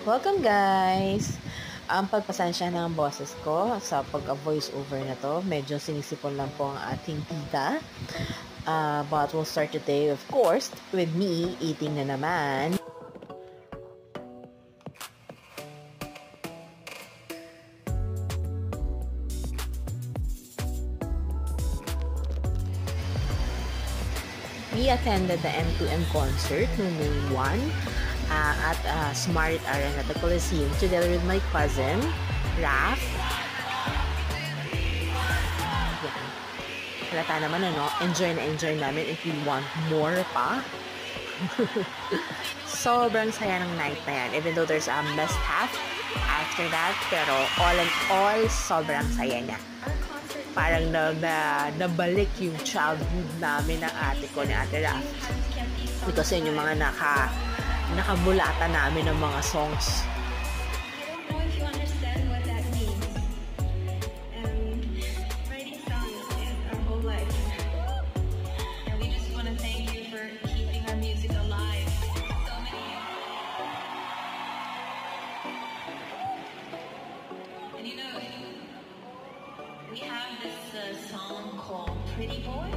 Welcome guys! Ang pagpasensya ng boses ko sa pag-voice over na to, medyo sinisipon lang po ang ating tita. But we'll start today, of course, with me eating na naman. We attended the M2M concert noong May 1 at Smart Arena at the Coliseum together with my cousin, Raph. Yan. Halata naman enjoy namin if you want more pa. Sobrang saya ng night na yan. Even though there's a must-have after that, pero all in all, sobrang saya niya. Parang nabalik yung childhood namin ng ate ko, ni Ate Raph. Because yun yung mga nakabulatan namin ng mga songs. I don't know if you understand what that means. Writing songs is our whole life. And we just want to thank you for keeping our music alive. So many. And you know, we have this song called Pretty Boy.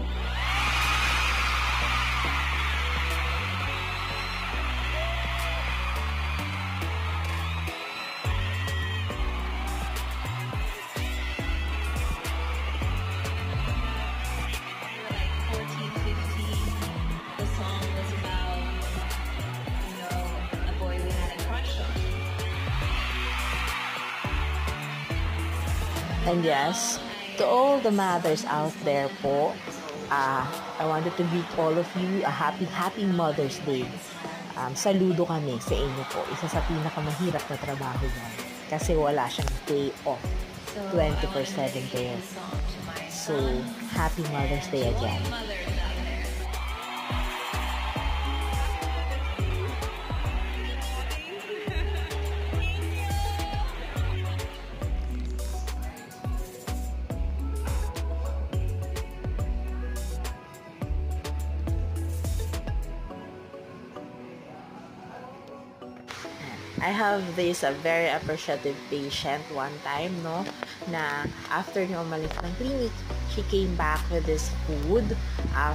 And yes, to all the mothers out there po, I wanted to greet all of you a happy Mother's Day. Saludo kami sa inyo po. Isa sa pinakamahirap na trabaho yan. Kasi wala siyang day off. 24/7 kayo. So, happy Mother's Day again. I have this very appreciative patient one time, na after niya umalis ng clinic, she came back with this food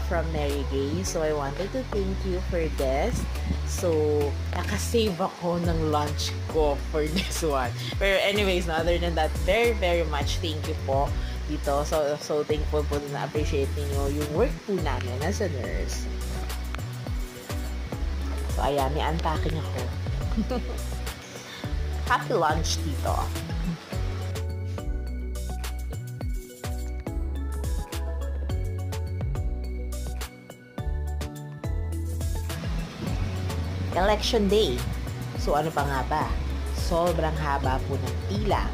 from Mary Gay. So, I wanted to thank you for this. So, nakasave ako ng lunch ko for this one. Pero anyways, other than that, very much thank you po dito. So thankful po na appreciate niyo yung work po namin as a nurse. So, ayan, may unpacking ako. Happy lunch dito. Election day. So ano pa nga ba? Sobrang haba po ng pila.